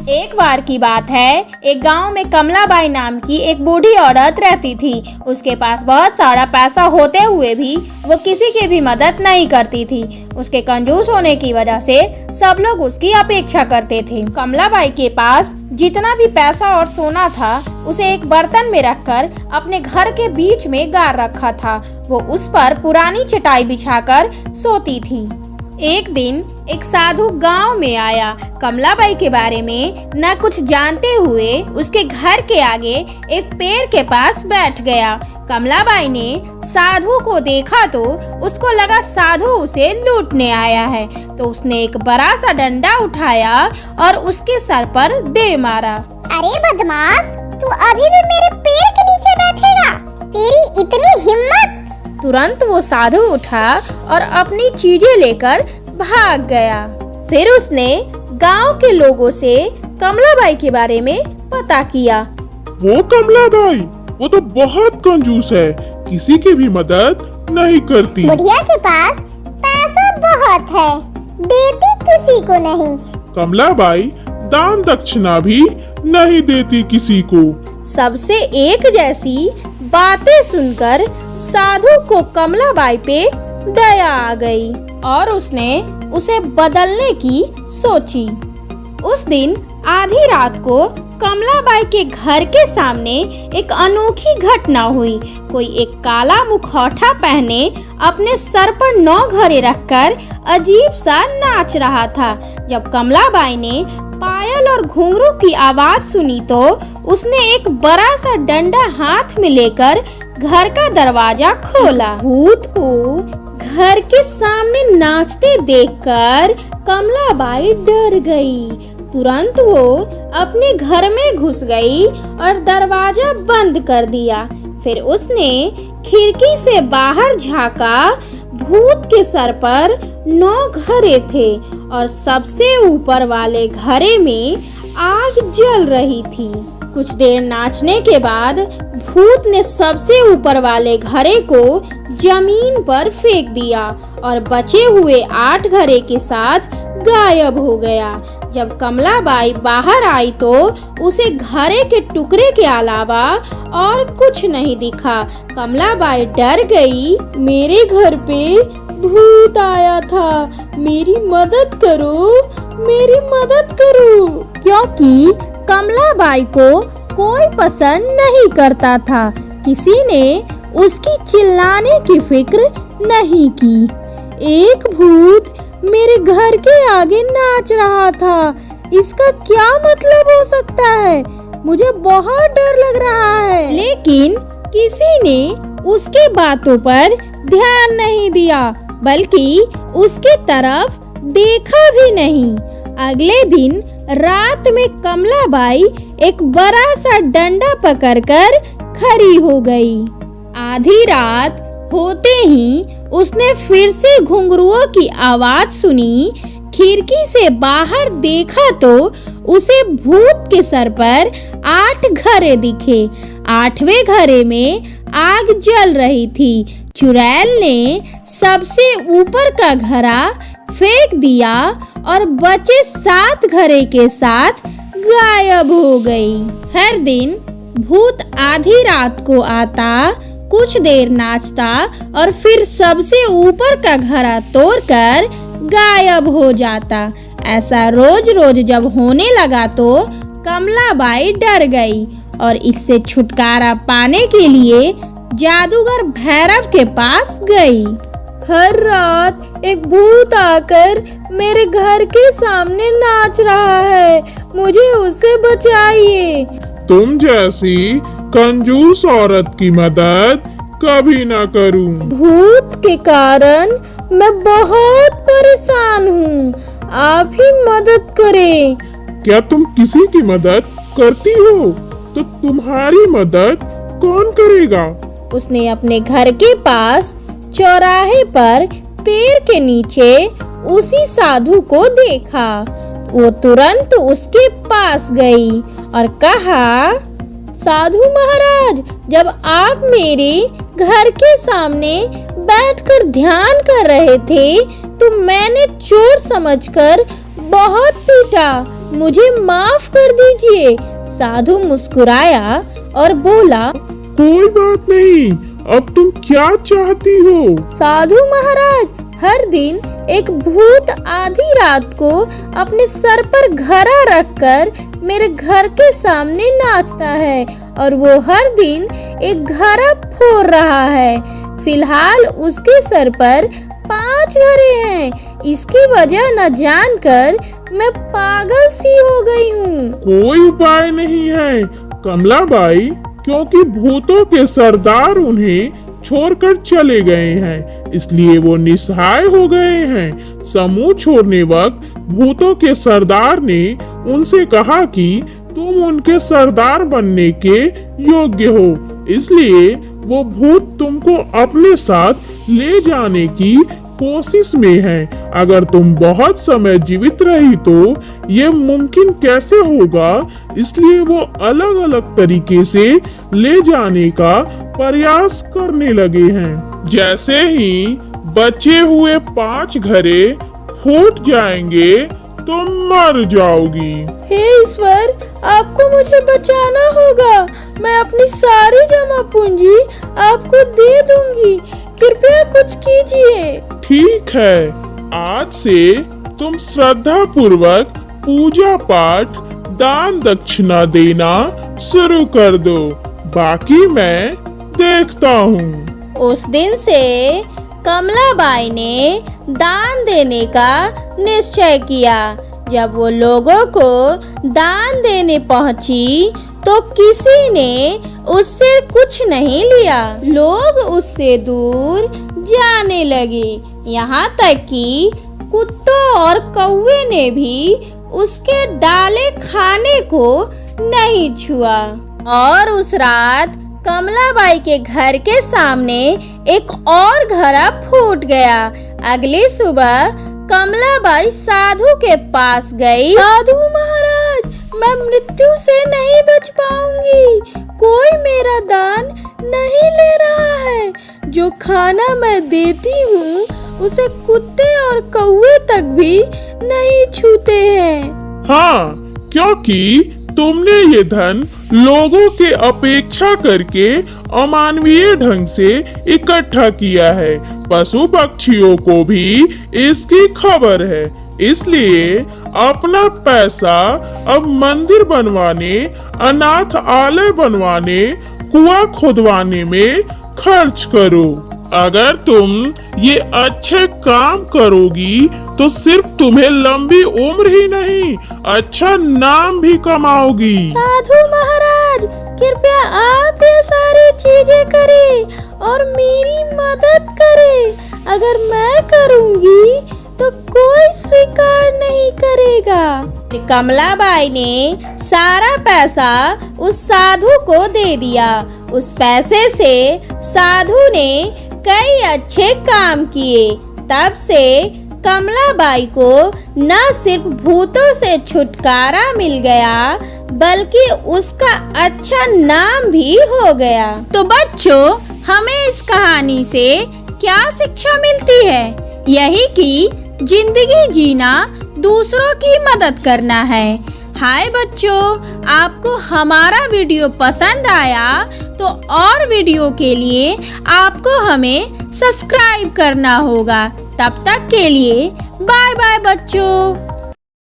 एक बार की बात है, एक गांव में कमलाबाई नाम की एक बूढ़ी औरत रहती थी। उसके पास बहुत सारा पैसा होते हुए भी वो किसी की भी मदद नहीं करती थी। उसके कंजूस होने की वजह से सब लोग उसकी अपेक्षा करते थे। कमलाबाई के पास जितना भी पैसा और सोना था उसे एक बर्तन में रखकर अपने घर के बीच में गाड़ रखा था। वो उस पर पुरानी चटाई बिछाकर सोती थी। एक दिन एक साधु गांव में आया। कमलाबाई के बारे में न कुछ जानते हुए उसके घर के आगे एक पेड़ के पास बैठ गया। कमलाबाई ने साधु को देखा तो उसको लगा साधु उसे लूटने आया है, तो उसने एक बड़ा सा डंडा उठाया और उसके सर पर दे मारा। अरे बदमाश, तू अभी भी मेरे पेड़ के नीचे बैठेगा? तेरी इतनी हिम्मत! तुरंत वो साधु उठा और अपनी चीजें लेकर भाग गया। फिर उसने गांव के लोगों से कमलाबाई के बारे में पता किया। वो कमलाबाई, वो तो बहुत कंजूस है, किसी की भी मदद नहीं करती। बुढ़िया के पास पैसा बहुत है, देती किसी को नहीं। कमलाबाई दान दक्षिणा भी नहीं देती किसी को। सबसे एक जैसी बातें सुनकर साधु को कमलाबाई पे दया आ गई और उसने उसे बदलने की सोची। उस दिन आधी रात को कमलाबाई के घर के सामने एक अनोखी घटना हुई। कोई एक काला मुखौटा पहने अपने सर पर 9 घड़े रखकर अजीब सा नाच रहा था। जब कमलाबाई ने पायल और घुंघरू की आवाज सुनी तो उसने एक बड़ा सा डंडा हाथ में लेकर घर का दरवाजा खोला। भूत को घर के सामने नाचते देखकर कमलाबाई डर गई। तुरंत वो अपने घर में घुस गई और दरवाजा बंद कर दिया। फिर उसने खिड़की से बाहर झांका। भूत के सर पर 9 घड़े थे और सबसे ऊपर वाले घड़े में आग जल रही थी। कुछ देर नाचने के बाद भूत ने सबसे ऊपर वाले घड़े को जमीन पर फेंक दिया और बचे हुए 8 घड़े के साथ गायब हो गया। जब कमलाबाई बाहर आई तो उसे घड़े के टुकड़े के अलावा और कुछ नहीं दिखा। कमलाबाई डर गई। मेरे घर पे भूत आया था, मेरी मदद करो, मेरी मदद करो। क्योंकि कमलाबाई को कोई पसंद नहीं करता था, किसी ने उसकी चिल्लाने की फिक्र नहीं की। एक भूत मेरे घर के आगे नाच रहा था, इसका क्या मतलब हो सकता है? मुझे बहुत डर लग रहा है। लेकिन किसी ने उसके बातों पर ध्यान नहीं दिया, बल्कि उसके तरफ देखा भी नहीं। अगले दिन रात में कमलाबाई एक बड़ा सा डंडा पकड़कर खड़ी हो गई। आधी रात होते ही उसने फिर से घुंघरुओं की आवाज सुनी। खिड़की से बाहर देखा तो उसे भूत के सर पर 8 घड़े दिखे। 8वें घड़े में आग जल रही थी। चुड़ैल ने सबसे ऊपर का घड़ा फेंक दिया और बचे 7 घड़े के साथ गायब हो गई। हर दिन भूत आधी रात को आता, कुछ देर नाचता और फिर सबसे ऊपर का घड़ा तोड़कर गायब हो जाता। ऐसा रोज रोज जब होने लगा तो कमलाबाई डर गई और इससे छुटकारा पाने के लिए जादूगर भैरव के पास गई। हर रात एक भूत आकर मेरे घर के सामने नाच रहा है, मुझे उससे बचाइए। तुम जैसी कंजूस औरत की मदद कभी ना करूं। भूत के कारण मैं बहुत परेशान हूँ, आप ही मदद करें। क्या तुम किसी की मदद करती हो तो तुम्हारी मदद कौन करेगा? उसने अपने घर के पास चौराहे पर पेड़ के नीचे उसी साधु को देखा। वो तुरंत उसके पास गई और कहा, साधु महाराज, जब आप मेरे घर के सामने बैठकर ध्यान कर रहे थे तो मैंने चोर समझकर बहुत पीटा, मुझे माफ कर दीजिए। साधु मुस्कुराया और बोला, कोई बात नहीं, अब तुम क्या चाहती हो? साधु महाराज, हर दिन एक भूत आधी रात को अपने सर पर घड़ा रखकर मेरे घर के सामने नाचता है और वो हर दिन एक घड़ा फोड़ रहा है। फिलहाल उसके सर पर 5 घड़े हैं। इसकी वजह न जानकर मैं पागल सी हो गई हूँ। कोई उपाय नहीं है कमलाबाई, क्योंकि भूतों के सरदार उन्हें छोड़कर चले गए हैं, इसलिए वो निसहाय हो गए हैं। समूह छोड़ने वक्त भूतों के सरदार ने उनसे कहा कि तुम उनके सरदार बनने के योग्य हो, इसलिए वो भूत तुमको अपने साथ ले जाने की कोशिश में है। अगर तुम बहुत समय जीवित रही तो ये मुमकिन कैसे होगा, इसलिए वो अलग अलग तरीके से ले जाने का प्रयास करने लगे हैं। जैसे ही बचे हुए 5 घड़े फूट जाएंगे तुम मर जाओगी। हे ईश्वर, आपको मुझे बचाना होगा। मैं अपनी सारी जमा पूंजी आपको दे दूंगी, कृपया कुछ कीजिए। ठीक है, आज से तुम श्रद्धा पूर्वक पूजा पाठ दान दक्षिणा देना शुरू कर दो, बाकी मैं देखता हूँ। उस दिन से कमलाबाई ने दान देने का निश्चय किया। जब वो लोगों को दान देने पहुंची तो किसी ने उससे कुछ नहीं लिया। लोग उससे दूर जाने लगे, यहाँ तक कि कुत्तों और कौवे ने भी उसके डाले खाने को नहीं छुआ। और उस रात कमलाबाई के घर के सामने एक और घड़ा फूट गया। अगली सुबह कमलाबाई साधु के पास गई। साधु महाराज, मैं मृत्यु से नहीं बच पाऊंगी, कोई मेरा दान नहीं ले रहा है। जो खाना मैं देती हूँ उसे कुत्ते और कौवे तक भी नहीं छूते हैं। हाँ, क्योंकि तुमने ये धन लोगों के अपेक्षा करके अमानवीय ढंग से इकट्ठा किया है। पशु पक्षियों को भी इसकी खबर है, इसलिए अपना पैसा अब मंदिर बनवाने, अनाथ आलय बनवाने, कुआं खुदवाने में खर्च करो। अगर तुम ये अच्छे काम करोगी तो सिर्फ तुम्हें लंबी उम्र ही नहीं, अच्छा नाम भी कमाओगी। साधु महाराज, कृपया आप ये सारी चीजें करें और मेरी मदद करें। अगर मैं करूंगी तो कोई स्वीकार नहीं करेगा। कमलाबाई ने सारा पैसा उस साधु को दे दिया। उस पैसे से साधु ने कई अच्छे काम किए। तब से कमलाबाई को न सिर्फ भूतों से छुटकारा मिल गया, बल्कि उसका अच्छा नाम भी हो गया। तो बच्चों, हमें इस कहानी से क्या शिक्षा मिलती है? यही कि जिंदगी जीना दूसरों की मदद करना है। हाय बच्चों, आपको हमारा वीडियो पसंद आया तो और वीडियो के लिए आपको हमें सब्सक्राइब करना होगा। तब तक के लिए बाय बाय बच्चों।